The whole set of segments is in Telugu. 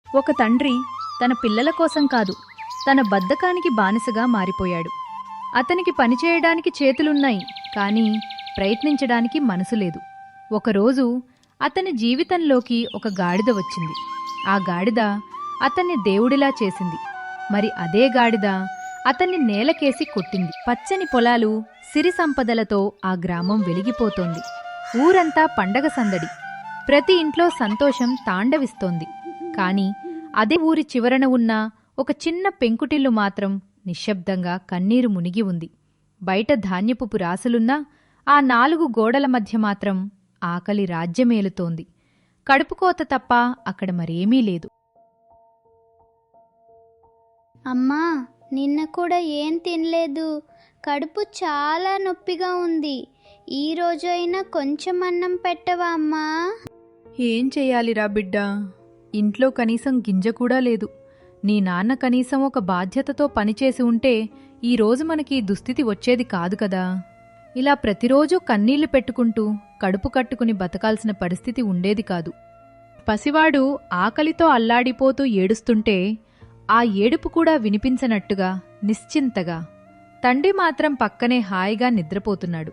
ఒక తండ్రి తన పిల్లల కోసం కాదు, తన బద్ధకానికి బానిసగా మారిపోయాడు. అతనికి పనిచేయడానికి చేతులున్నాయి, కానీ ప్రయత్నించడానికి మనసు లేదు. ఒకరోజు అతని జీవితంలోకి ఒక గాడిద వచ్చింది. ఆ గాడిద అతన్ని దేవుడిలా చేసింది. మరి అదే గాడిద అతన్ని నేలకేసి కొట్టింది. పచ్చని పొలాలు, సిరి సంపదలతో ఆ గ్రామం వెలిగిపోతోంది. ఊరంతా పండగ సందడి. ప్రతి ఇంట్లో సంతోషం తాండవిస్తోంది. కాని అదే ఊరి చివరన ఉన్న ఒక చిన్న పెంకుటిల్లు మాత్రం నిశ్శబ్దంగా కన్నీరు మునిగి ఉంది. బయట ధాన్యపు రాసులున్నా ఆ 4 గోడల మధ్య మాత్రం ఆకలి రాజ్యమేలుతోంది. కడుపుకోత తప్ప అక్కడ మరేమీ లేదు. అమ్మా, నిన్న కూడా ఏం తినలేదు. కడుపు చాలా నొప్పిగా ఉంది. ఈరోజు అయినా కొంచెం అన్నం పెట్టవా అమ్మా? ఏం చెయ్యాలిరా బిడ్డా? ఇంట్లో కనీసం గింజ కూడా లేదు. నీ నాన్న కనీసం ఒక బాధ్యతతో పనిచేసి ఉంటే ఈరోజు మనకి దుస్థితి వచ్చేది కాదు కదా. ఇలా ప్రతిరోజూ కన్నీళ్లు పెట్టుకుంటూ కడుపు కట్టుకుని బతకాల్సిన పరిస్థితి ఉండేది కాదు. పసివాడు ఆకలితో అల్లాడిపోతూ ఏడుస్తుంటే ఆ ఏడుపు కూడా వినిపించనట్టుగా నిశ్చింతగా తండ్రి మాత్రం పక్కనే హాయిగా నిద్రపోతున్నాడు.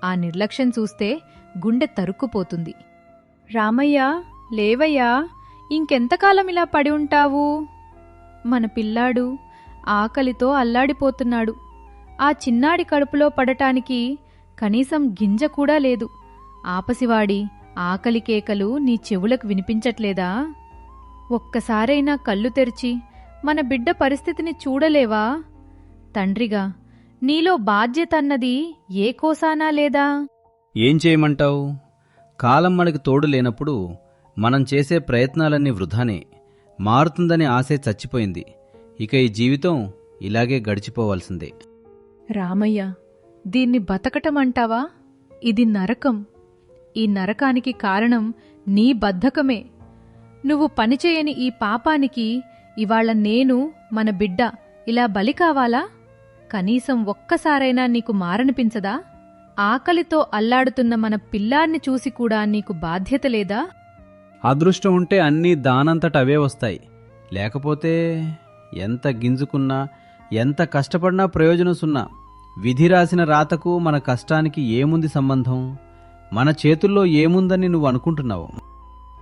ఆ నిర్లక్ష్యం చూస్తే గుండె తరుక్కుపోతుంది. రామయ్యా, లేవయ్యా, ఇంకెంతకాలం ఇలా పడి ఉంటావు? మన పిల్లాడు ఆకలితో అల్లాడిపోతున్నాడు. ఆ చిన్నాడి కడుపులో పడటానికి కనీసం గింజ కూడా లేదు. ఆపసివాడి ఆకలి కేకలు నీ చెవులకు వినిపించట్లేదా? ఒక్కసారైనా కళ్ళు తెరిచి మన బిడ్డ పరిస్థితిని చూడలేవా? తండ్రిగా నీలో బాధ్యత అన్నది ఏ కోసానా లేదా? ఏం చేయమంటావు? కాలం మనకి తోడు లేనప్పుడు మనం చేసే ప్రయత్నాలన్నీ వృధానే. మారుతుందనే ఆశే చచ్చిపోయింది. ఇక ఈ జీవితం ఇలాగే గడిచిపోవాల్సిందే. రామయ్య, దీన్ని బతకటమంటావా? ఇది నరకం. ఈ నరకానికి కారణం నీ బద్ధకమే. నువ్వు పనిచేయని ఈ పాపానికి ఇవాళ నేను, మన బిడ్డ ఇలా బలి కావాలా? కనీసం ఒక్కసారైనా నీకు మారనిపించదా? ఆకలితో అల్లాడుతున్న మన పిల్లాన్ని చూసి కూడా నీకు బాధ్యత లేదా? అదృష్టం ఉంటే అన్నీ దానంతట అవే వస్తాయి. లేకపోతే ఎంత గింజుకున్నా, ఎంత కష్టపడినా ప్రయోజనం సున్నా. విధి రాసిన రాతకు మన కష్టానికి ఏముంది సంబంధం? మన చేతుల్లో ఏముందని నువ్వు అనుకుంటున్నావు?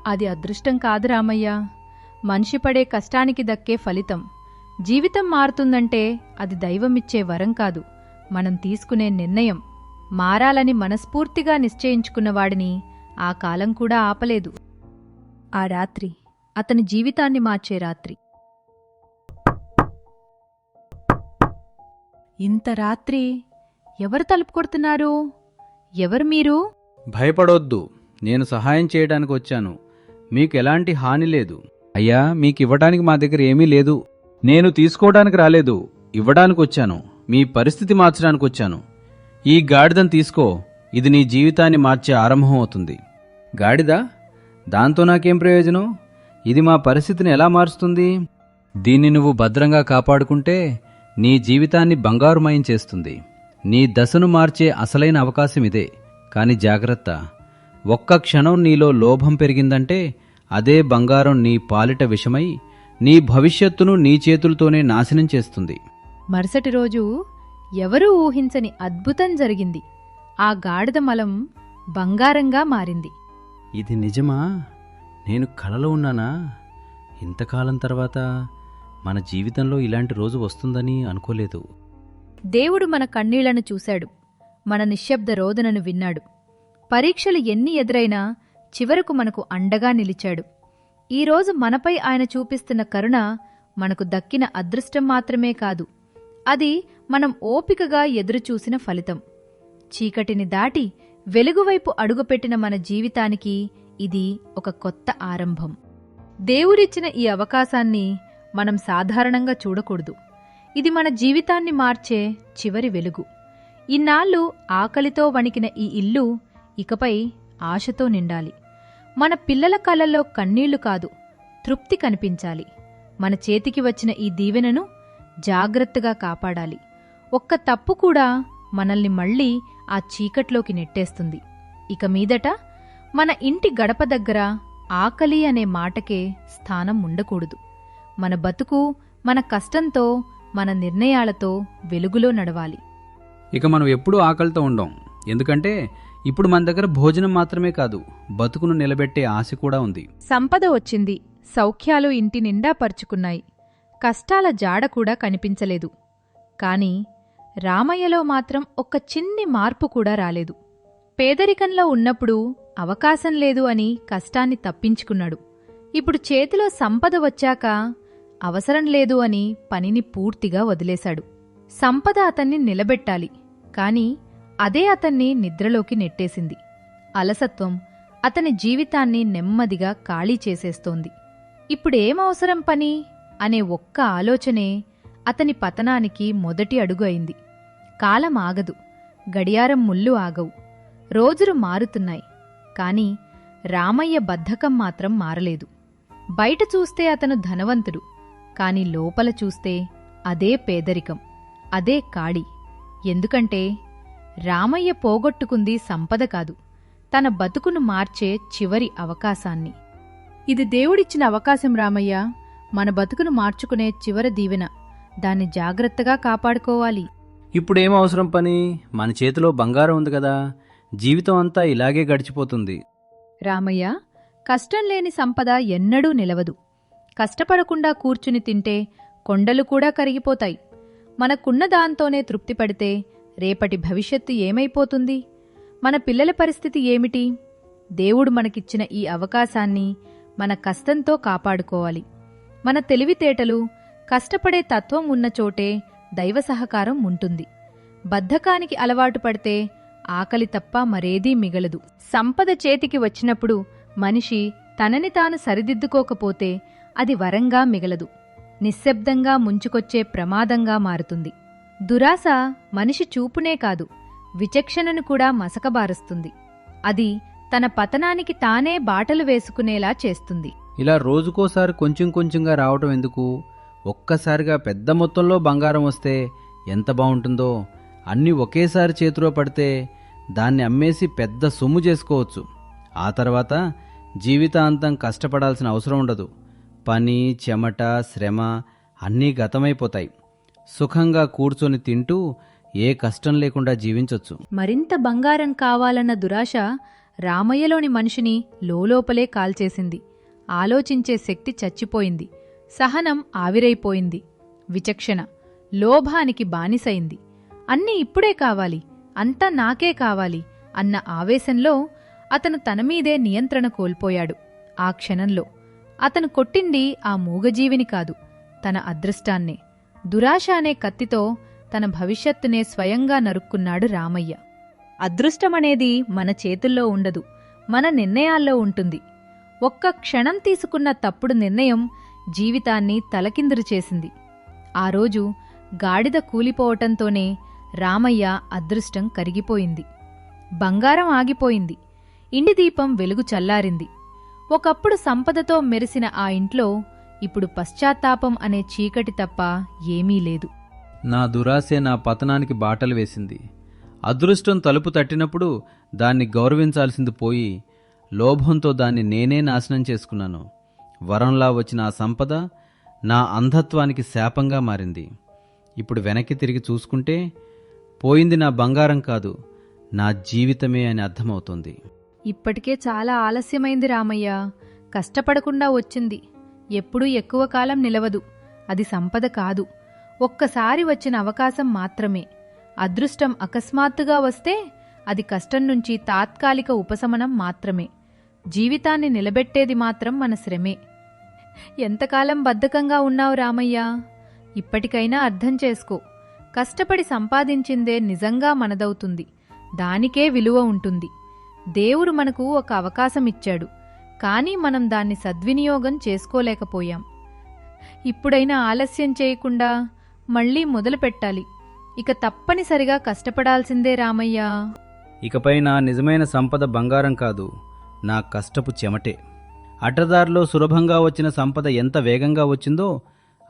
అది అదృష్టం కాదు రామయ్య, మనిషి పడే కష్టానికి దక్కే ఫలితం. జీవితం మారుతుందంటే అది దైవమిచ్చే వరం కాదు, మనం తీసుకునే నిర్ణయం. మారాలని మనస్ఫూర్తిగా నిశ్చయించుకున్నవాడిని ఆ కాలం కూడా ఆపలేదు. ఆ రాత్రి అతని జీవితాన్ని మార్చే రాత్రి. ఇంత రాత్రి ఎవరు తలుపు కొడుతున్నారు? ఎవరు మీరు? భయపడొద్దు, నేను సహాయం చేయడానికి వచ్చాను. మీకు ఎలాంటి హాని లేదు. అయ్యా, మీకివ్వడానికి మా దగ్గర ఏమీ లేదు. నేను తీసుకోవడానికి రాలేదు, ఇవ్వడానికి వచ్చాను. మీ పరిస్థితి మార్చడానికి వచ్చాను. ఈ గాడిదను తీసుకో. ఇది నీ జీవితాన్ని మార్చే ఆరంభం అవుతుంది. గాడిద? దాంతో నాకేం ప్రయోజనం? ఇది మా పరిస్థితిని ఎలా మారుస్తుంది? దీన్ని నువ్వు భద్రంగా కాపాడుకుంటే నీ జీవితాన్ని బంగారుమయం చేస్తుంది. నీ దశను మార్చే అసలైన అవకాశం ఇదే. కాని జాగ్రత్త, ఒక్క క్షణం నీలో లోభం పెరిగిందంటే అదే బంగారం నీ పాలిట విషమై నీ భవిష్యత్తును నీ చేతులతోనే నాశనం చేస్తుంది. మరుసటి రోజు ఎవరూ ఊహించని అద్భుతం జరిగింది. ఆ గాడిద మలం బంగారంగా మారింది. ఇది నిజమా? నేను కలలో ఉన్నానా? ఇంతకాలం తర్వాత మన జీవితంలో ఇలాంటి రోజు వస్తుందని అనుకోలేదు. దేవుడు మన కన్నీళ్లను చూశాడు, మన నిశ్శబ్ద రోదనను విన్నాడు. పరీక్షలు ఎన్ని ఎదురైనా చివరకు మనకు అండగా నిలిచాడు. ఈరోజు మనపై ఆయన చూపిస్తున్న కరుణ మనకు దక్కిన అదృష్టం మాత్రమే కాదు, అది మనం ఓపికగా ఎదురుచూసిన ఫలితం. చీకటిని దాటి వెలుగువైపు అడుగుపెట్టిన మన జీవితానికి ఇది ఒక కొత్త ఆరంభం. దేవుడిచ్చిన ఈ అవకాశాన్ని మనం సాధారణంగా చూడకూడదు. ఇది మన జీవితాన్ని మార్చే చివరి వెలుగు. ఇన్నాళ్ళు ఆకలితో వణికిన ఈ ఇల్లు ఇకపై ఆశతో నిండాలి. మన పిల్లల కళ్ళల్లో కన్నీళ్లు కాదు, తృప్తి కనిపించాలి. మన చేతికి వచ్చిన ఈ దీవెనను జాగ్రత్తగా కాపాడాలి. ఒక్క తప్పు కూడా మనల్ని మళ్లీ ఆ చీకట్లోకి నెట్టేస్తుంది. ఇక మీదట మన ఇంటి గడప దగ్గర ఆకలి అనే మాటకే స్థానం ఉండకూడదు. మన బతుకు మన కష్టంతో, మన నిర్ణయాలతో వెలుగులో నడవాలి. ఇక మనం ఎప్పుడూ ఆకలితో ఉండం. ఎందుకంటే ఇప్పుడు మన దగ్గర భోజనం మాత్రమే కాదు, బతుకును నిలబెట్టే ఆశ కూడా ఉంది. సంపద వచ్చింది, సౌఖ్యాలు ఇంటి నిండా పరుచుకున్నాయి, కష్టాల జాడ కూడా కనిపించలేదు. కాని రామయ్యలో మాత్రం ఒక్క చిన్ని మార్పు కూడా రాలేదు. పేదరికంలో ఉన్నప్పుడు అవకాశం లేదు అని కష్టాన్ని తప్పించుకున్నాడు. ఇప్పుడు చేతిలో సంపద వచ్చాక అవసరం లేదు అని పనిని పూర్తిగా వదిలేశాడు. సంపద అతన్ని నిలబెట్టాలి, కాని అదే అతన్ని నిద్రలోకి నెట్టేసింది. అలసత్వం అతని జీవితాన్ని నెమ్మదిగా ఖాళీ చేసేస్తోంది. ఇప్పుడేమవసరం పని అనే ఒక్క ఆలోచనే అతని పతనానికి మొదటి అడుగు అయింది. కాలం ఆగదు, గడియారం ముళ్ళు ఆగవు, రోజులు మారుతున్నాయి. కాని రామయ్య బద్ధకం మాత్రం మారలేదు. బయట చూస్తే అతను ధనవంతుడు, కాని లోపల చూస్తే అదే పేదరికం, అదే కాడి. ఎందుకంటే రామయ్య పోగొట్టుకుంది సంపద కాదు, తన బతుకును మార్చే చివరి అవకాశాన్ని. ఇది దేవుడిచ్చిన అవకాశం రామయ్య, మన బతుకును మార్చుకునే చివరి దీవెన. దాన్ని జాగ్రత్తగా కాపాడుకోవాలి. ఇప్పుడేం అవసరం పని? మన చేతిలో బంగారం ఉంది కదా, జీవితం అంతా ఇలాగే గడిచిపోతుంది. రామయ్య, కష్టం లేని సంపద ఎన్నడూ నిలవదు. కష్టపడకుండా కూర్చుని తింటే కొండలు కూడా కరిగిపోతాయి. మనకున్న దాంతోనే తృప్తిపడితే రేపటి భవిష్యత్తు ఏమైపోతుంది? మన పిల్లల పరిస్థితి ఏమిటి? దేవుడు మనకిచ్చిన ఈ అవకాశాన్ని మన కష్టంతో కాపాడుకోవాలి. మన తెలివితేటలు, కష్టపడే తత్వం ఉన్న చోటే దైవ సహకారం ఉంటుంది. బద్ధకానికి అలవాటు పడితే ఆకలి తప్ప మరేదీ మిగలదు. సంపద చేతికి వచ్చినప్పుడు మనిషి తనని తాను సరిదిద్దుకోకపోతే అది వరంగా మిగలదు, నిశ్శబ్దంగా ముంచుకొచ్చే ప్రమాదంగా మారుతుంది. దురాశ మనిషి చూపునే కాదు, విచక్షణను కూడా మసకబారుస్తుంది. అది తన పతనానికి తానే బాటలు వేసుకునేలా చేస్తుంది. ఇలా రోజుకోసారి కొంచెం కొంచెంగా రావటం ఎందుకు? ఒక్కసారిగా పెద్ద మొత్తంలో బంగారం వస్తే ఎంత బావుంటుందో. అన్నీ ఒకేసారి చేతిలో పడితే దాన్ని అమ్మేసి పెద్ద సొమ్ము చేసుకోవచ్చు. ఆ తర్వాత జీవితాంతం కష్టపడాల్సిన అవసరం ఉండదు. పని, చెమట, శ్రమ అన్నీ గతమైపోతాయి. సుఖంగా కూర్చొని తింటూ ఏ కష్టం లేకుండా జీవించొచ్చు. మరింత బంగారం కావాలన్న దురాశ రామయ్యలోని మనిషిని లోలోపలే కాల్చేసింది. ఆలోచించే శక్తి చచ్చిపోయింది, సహనం ఆవిరైపోయింది, విచక్షణ లోభానికి బానిసైంది. అన్నీ ఇప్పుడే కావాలి, అంతా నాకే కావాలి అన్న ఆవేశంలో అతను తనమీదే నియంత్రణ కోల్పోయాడు. ఆ క్షణంలో అతను కొట్టింది ఆ మూగజీవిని కాదు, తన అదృష్టాన్నే. దురాశ అనే కత్తితో తన భవిష్యత్తునే స్వయంగా నరుక్కున్నాడు రామయ్య. అదృష్టమనేది మన చేతుల్లో ఉండదు, మన నిర్ణయాల్లో ఉంటుంది. ఒక్క క్షణం తీసుకున్న తప్పుడు నిర్ణయం జీవితాన్ని తలకిందులు చేసింది. ఆ రోజు గాడిద కూలిపోవటంతోనే రామయ్య అదృష్టం కరిగిపోయింది. బంగారం ఆగిపోయింది, ఇంటి దీపం వెలుగు చల్లారింది. ఒకప్పుడు సంపదతో మెరిసిన ఆ ఇంట్లో ఇప్పుడు పశ్చాత్తాపం అనే చీకటి తప్ప ఏమీ లేదు. నా దురాశే నా పతనానికి బాటలు వేసింది. అదృష్టం తలుపు తట్టినప్పుడు దాన్ని గౌరవించాల్సింది పోయి లోభంతో దాన్ని నేనే నాశనం చేసుకున్నాను. వరంలా వచ్చిన ఆ సంపద నా అంధత్వానికి శాపంగా మారింది. ఇప్పుడు వెనక్కి తిరిగి చూసుకుంటే పోయింది నా బంగారం కాదు, నా జీవితమే అని అర్థమవుతోంది. ఇప్పటికే చాలా ఆలస్యమైంది రామయ్య. కష్టపడకుండా వచ్చింది ఎప్పుడూ ఎక్కువ కాలం నిలవదు. అది సంపద కాదు, ఒక్కసారి వచ్చిన అవకాశం మాత్రమే. అదృష్టం అకస్మాత్తుగా వస్తే అది కష్టం నుంచి తాత్కాలిక ఉపశమనం మాత్రమే. జీవితాన్ని నిలబెట్టేది మాత్రం మన శ్రమే. ఎంతకాలం బద్ధకంగా ఉన్నావు రామయ్య? ఇప్పటికైనా అర్థం చేసుకో. కష్టపడి సంపాదించిందే నిజంగా మనదవుతుంది, దానికే విలువ ఉంటుంది. దేవుడు మనకు ఒక అవకాశం ఇచ్చాడు, కానీ మనం దాన్ని సద్వినియోగం చేసుకోలేకపోయాం. ఇప్పుడైనా ఆలస్యం చేయకుండా మళ్లీ మొదలు పెట్టాలి. ఇక తప్పనిసరిగా కష్టపడాల్సిందే రామయ్య. ఇకపై నా నిజమైన సంపద బంగారం కాదు, నా కష్టపు చెమటే. అడ్డదారిలో సులభంగా వచ్చిన సంపద ఎంత వేగంగా వచ్చిందో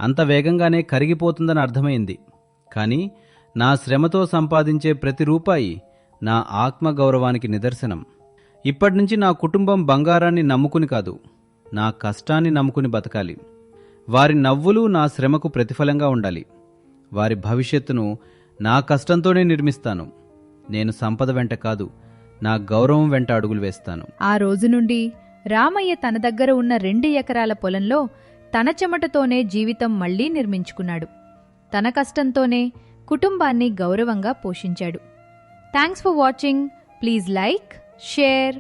అంత వేగంగానే కరిగిపోతుందని అర్థమైంది. కానీ నా శ్రమతో సంపాదించే ప్రతి రూపాయి నా ఆత్మగౌరవానికి నిదర్శనం. ఇప్పటినుంచి నా కుటుంబం బంగారాన్ని నమ్ముకుని కాదు, నా కష్టాన్ని నమ్ముకుని బతకాలి. వారి నవ్వులు నా శ్రమకు ప్రతిఫలంగా ఉండాలి. వారి భవిష్యత్తును నా కష్టంతోనే నిర్మిస్తాను. నేను సంపద వెంట కాదు, నా గౌరవం వెంట అడుగులు వేస్తాను. ఆ రోజు నుండి రామయ్య తన దగ్గర ఉన్న 2 ఎకరాల పొలంలో తన చెమటతోనే జీవితం మళ్లీ నిర్మించుకున్నాడు. తన కష్టంతోనే కుటుంబాన్ని గౌరవంగా పోషించాడు. Thanks for watching. Please like, share